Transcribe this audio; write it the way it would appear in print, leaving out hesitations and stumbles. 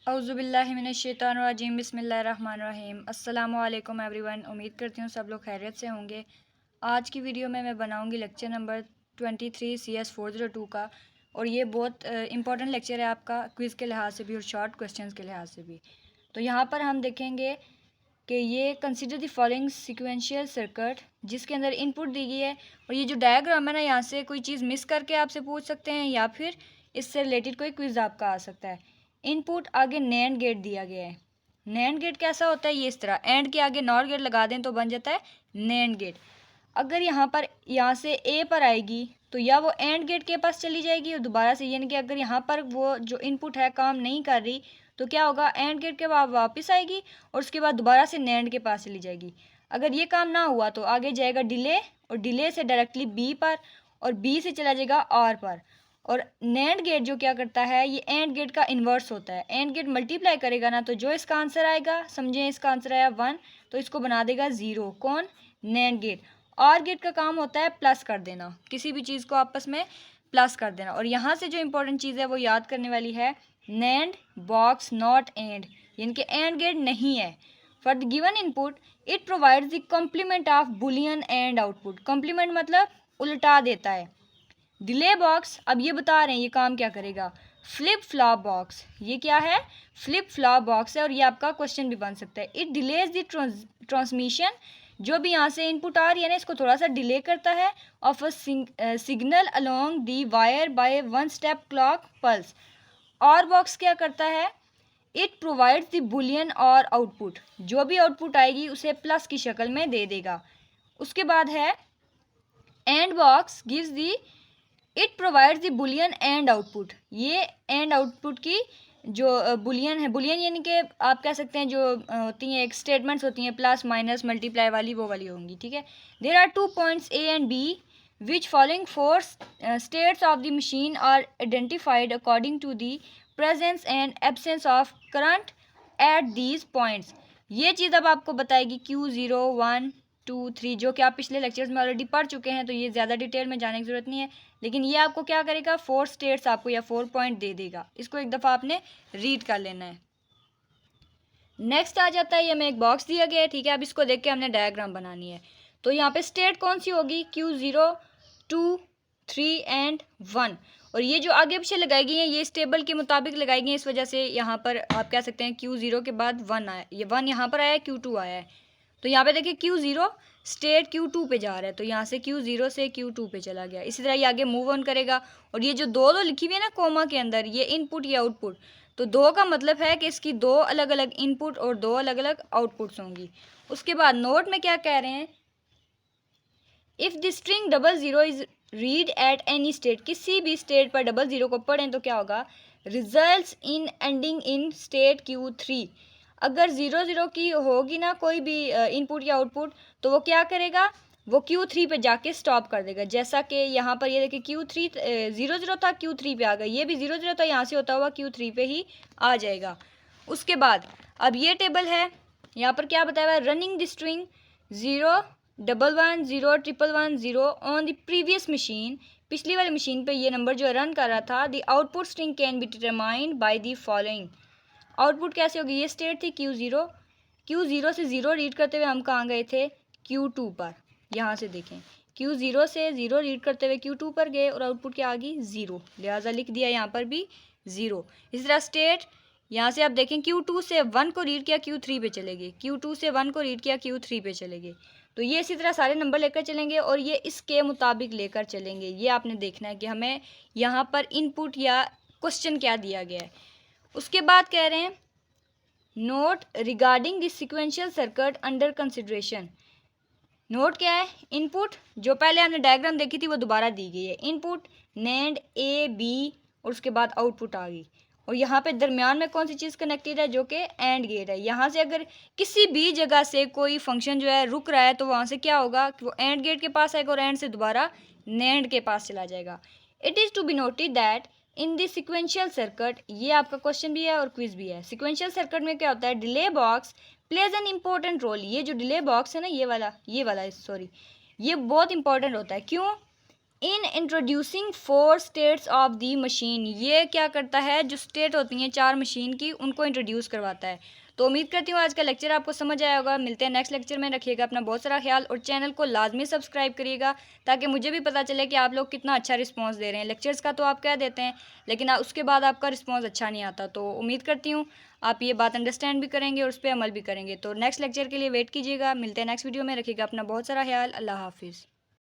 औज़ुबिल्लाहिमिनश्शैतानिर्रजीम बिस्मिल्लाहिर्रहमानिर्रहीम अस्सलामु अलैकुम एवरीवन। उम्मीद करती हूँ सब लोग खैरियत से होंगे। आज की वीडियो में मैं बनाऊंगी लेक्चर नंबर 23 CS 402 का, और ये बहुत इंपॉर्टेंट लेक्चर है आपका क्विज़ के लिहाज से भी और शॉर्ट क्वेश्चंस के लिहाज से भी। तो यहाँ पर हम देखेंगे कि ये consider the following sequential circuit, जिसके अंदर इनपुट दी गई है, और ये जो डायग्राम है ना, यहाँ से कोई चीज़ मिस करके आपसे पूछ सकते हैं या फिर इससे रिलेटेड कोई क्विज़ आपका आ सकता है। इनपुट आगे नैंड गेट दिया गया है। नैंड गेट कैसा होता है, ये इस तरह एंड के आगे नॉर गेट लगा दें तो बन जाता है नैंड गेट। अगर यहाँ से ए पर आएगी तो या वो एंड गेट के पास चली जाएगी और दोबारा से, यानी कि अगर यहाँ पर वो जो इनपुट है काम नहीं कर रही तो क्या होगा, एंड गेट के बाद वापस आएगी और उसके बाद दोबारा से नैंड के पास चली जाएगी। अगर ये काम ना हुआ तो आगे जाएगा डिले, और डिले से डायरेक्टली बी पर, और बी से चला जाएगा आर पर। और नैंड गेट जो क्या करता है, ये एंड गेट का इन्वर्स होता है। एंड गेट मल्टीप्लाई करेगा ना, तो जो इसका आंसर आएगा, समझें इसका आंसर आया 1, तो इसको बना देगा 0। कौन? NAND gate. और गेट का काम होता है प्लस कर देना, किसी भी चीज़ को आपस में प्लस कर देना। और यहाँ से जो इंपॉर्टेंट चीज़ है वो याद करने वाली है, नैंड बॉक्स नॉट एंड, यानी कि एंड गेट नहीं है। For the given input it provides the complement of Boolean and output. Complement मतलब उल्टा देता है। डिले बॉक्स, अब ये बता रहे हैं ये काम क्या करेगा, फ्लिप फ्लॉप बॉक्स। ये क्या है? फ्लिप फ्लॉप बॉक्स है, और ये आपका क्वेश्चन भी बन सकता है। इट डिलेज द ट्रांसमिशन, जो भी यहाँ से इनपुट आ रही है ना, इसको थोड़ा सा डिले करता है, of a signal along the wire by 1 step clock pulse. और बॉक्स क्या करता है, इट प्रोवाइड्स द बुलियन और आउटपुट, जो भी आउटपुट आएगी उसे प्लस की शक्ल में दे देगा। उसके बाद है and box gives the, it provides the Boolean and output. ये एंड आउटपुट की जो बुलियन है, बुलियन यानी कि आप कह सकते हैं जो होती हैं एक स्टेटमेंट्स होती हैं प्लस माइनस मल्टीप्लाई वाली, वो वाली होंगी, ठीक है। There are 2 points A and B which following 4 states of the machine are identified according to the presence and absence of current at these points. ये चीज़ अब आपको बताएगी Q0 1 2 3, जो कि आप पिछले लेक्चर्स में ऑलरेडी पढ़ चुके हैं, तो ये ज़्यादा डिटेल में जाने की ज़रूरत नहीं है। लेकिन ये आपको क्या करेगा, 4 स्टेट्स आपको या 4 पॉइंट दे देगा। इसको एक दफ़ा आपने रीड कर लेना है। नेक्स्ट आ जाता है, ये हमें एक बॉक्स दिया गया है, ठीक है। अब इसको देख के हमने डायग्राम बनानी है। तो यहाँ पे स्टेट कौन सी होगी, Q0 2 3 एंड 1। और ये जो आगे पीछे लगाई गई हैं ये इस टेबल के मुताबिक लगाई गई हैं, इस वजह से यहाँ पर आप कह सकते हैं Q0 के बाद 1 आया, ये 1 यहाँ पर आया, Q2 आया है। तो यहाँ पे देखिए Q0 स्टेट Q2 पे जा रहा है, तो यहाँ से Q0 से Q2 पे चला गया। इसी तरह ये आगे मूव ऑन करेगा। और ये जो दो लिखी हुई है ना कोमा के अंदर, ये इनपुट या आउटपुट, तो 2 का मतलब है कि इसकी 2 अलग अलग इनपुट और 2 अलग अलग आउटपुट्स होंगी। उसके बाद नोट में क्या कह रहे हैं, if the string 00 is read at any state, किसी भी स्टेट पर 00 को पढ़ें तो क्या होगा, results in ending in state Q3। अगर 00 की होगी ना कोई भी इनपुट या आउटपुट, तो वो क्या करेगा, वो Q3 पे जाके स्टॉप कर देगा। जैसा कि यहाँ पर ये देखिए Q3 00 था, Q3 पे आ गया, ये भी 00 था, यहाँ से होता हुआ Q3 पे ही आ जाएगा। उसके बाद अब ये टेबल है, यहाँ पर क्या बताया हुआ है, running the string 0 1 1 0 1 1 1 0 on the previous machine, पिछली वाली मशीन पे ये नंबर जो रन कर रहा था। The output string can be determined by the following. Output कैसे होगी, ये स्टेट थी Q0 से 0 रीड करते हुए हम कहाँ गए थे, Q2 पर। यहाँ से देखें Q0 से 0 रीड करते हुए Q2 पर गए और आउटपुट क्या आ गई, 0, लिहाजा लिख दिया यहाँ पर भी 0। इसी तरह स्टेट यहाँ से आप देखें Q2 से 1 को रीड किया Q3 पे चले गए, Q2 से 1 को रीड किया Q3 पे चले गए। तो ये इसी तरह सारे नंबर लेकर चलेंगे और ये इसके मुताबिक लेकर चलेंगे। ये आपने देखना है कि हमें यहाँ पर इनपुट या क्वेश्चन क्या दिया गया है। उसके बाद कह रहे हैं note regarding the sequential circuit under consideration. Note क्या है, इनपुट जो पहले हमने डायग्राम देखी थी वो दोबारा दी गई है। इनपुट नैंड ए बी और उसके बाद आउटपुट आ गई, और यहाँ पे दरमियान में कौन सी चीज़ कनेक्टेड है, जो कि एंड गेट है। यहाँ से अगर किसी भी जगह से कोई फंक्शन जो है रुक रहा है तो वहाँ से क्या होगा कि वो एंड गेट के पास आएगा और एंड से दोबारा नैंड के पास चला जाएगा। It is to be noted that in the sequential circuit, ये आपका क्वेश्चन भी है और क्विज भी है। सिक्वेंशियल सर्किट में क्या होता है, delay box plays an important role. ये जो डिले बॉक्स है ना, ये वाला सॉरी, ये बहुत इंपॉर्टेंट होता है। क्यों, in introducing 4 states of the machine, ये क्या करता है, जो स्टेट होती हैं 4 मशीन की, उनको इंट्रोड्यूस करवाता है। तो उम्मीद करती हूँ आज का लेक्चर आपको समझ आया होगा। मिलते हैं नेक्स्ट लेक्चर में। रखिएगा अपना बहुत सारा ख्याल और चैनल को लाजमी सब्सक्राइब करिएगा, ताकि मुझे भी पता चले कि आप लोग कितना अच्छा रिस्पांस दे रहे हैं। लेक्चर्स का तो आप कह देते हैं, लेकिन उसके बाद आपका रिस्पांस अच्छा नहीं आता। तो उम्मीद करती हूँ आप ये बात अंडरस्टैंड भी करेंगे और उस पर अमल भी करेंगे। तो नेक्स्ट लेक्चर के लिए वेट कीजिएगा। मिलते हैं नेक्स्ट वीडियो में। रखिएगा अपना बहुत सारा ख्याल। अल्लाह हाफिज़।